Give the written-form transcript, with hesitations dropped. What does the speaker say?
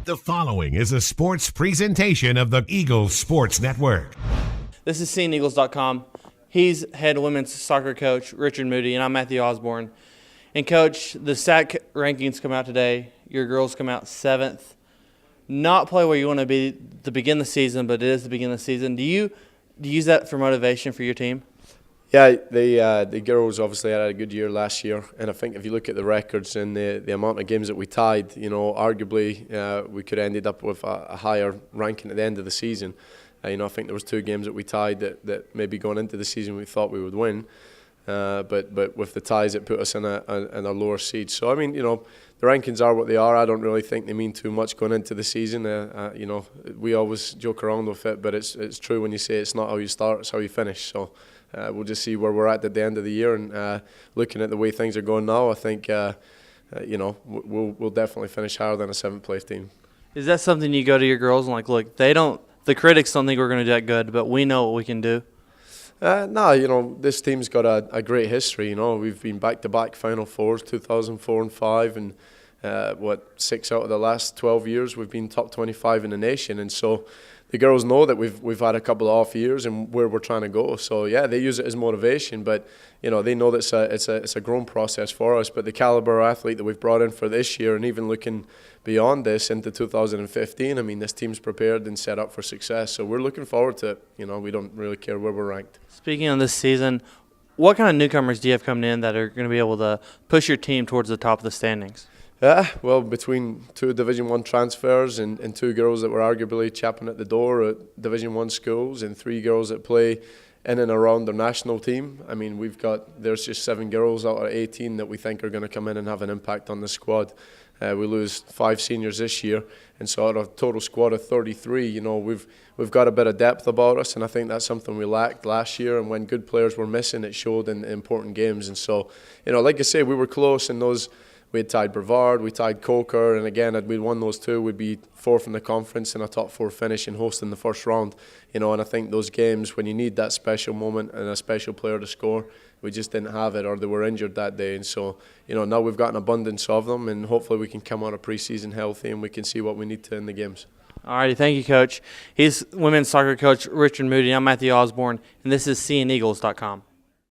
The following is a sports presentation of the Eagles Sports Network. This is SeeingEagles.com. He's head women's soccer coach, Richard Moodie, and I'm Matthew Osborne. And, Coach, the SAC rankings come out today. Your girls come out 7th. Not play where you want to be to begin the season, but it is the beginning of the season. Do you use that for motivation for your team? Yeah, the girls obviously had a good year last year, and I think if you look at the records and the amount of games that we tied, arguably we could have ended up with a higher ranking at the end of the season. I think there was 2 games that we tied that maybe going into the season we thought we would win, but with the ties it put us in a lower seed. So the rankings are what they are. I don't really think they mean too much going into the season. We always joke around with it, but it's true when you say it's not how you start, it's how you finish. So we'll just see where we're at the end of the year, and looking at the way things are going now, I think we'll definitely finish higher than a 7th place team. Is that something you go to your girls and look, the critics don't think we're going to do that good, but we know what we can do? No, this team's got a great history. We've been back-to-back Final Fours, 2004 and 5, and 6 out of the last 12 years we've been top 25 in the nation, and so the girls know that we've had a couple of off years and where we're trying to go. So yeah, they use it as motivation, but they know that it's a growing process for us. But the caliber of athlete that we've brought in for this year, and even looking beyond this into 2015, this team's prepared and set up for success. So we're looking forward to it. We don't really care where we're ranked. Speaking of this season, what kind of newcomers do you have coming in that are going to be able to push your team towards the top of the standings? Yeah, well, between 2 Division I transfers and 2 girls that were arguably chapping at the door at Division I schools, and 3 girls that play in and around their national team. There's just 7 girls out of 18 that we think are going to come in and have an impact on the squad. We lose 5 seniors this year, and so out of a total squad of 33, we've got a bit of depth about us, and I think that's something we lacked last year. And when good players were missing, it showed in important games. And so, like I say, we were close in those. We had tied Brevard, we tied Coker, and again, had we won those 2, we'd be 4th in the conference and a top 4 finish and hosting the first round. And I think those games, when you need that special moment and a special player to score, we just didn't have it, or they were injured that day. And so, now we've got an abundance of them, and hopefully we can come out of preseason healthy and we can see what we need to in the games. All righty, thank you, Coach. He's women's soccer coach Richard Moodie. I'm Matthew Osborne, and this is SeeingEagles.com.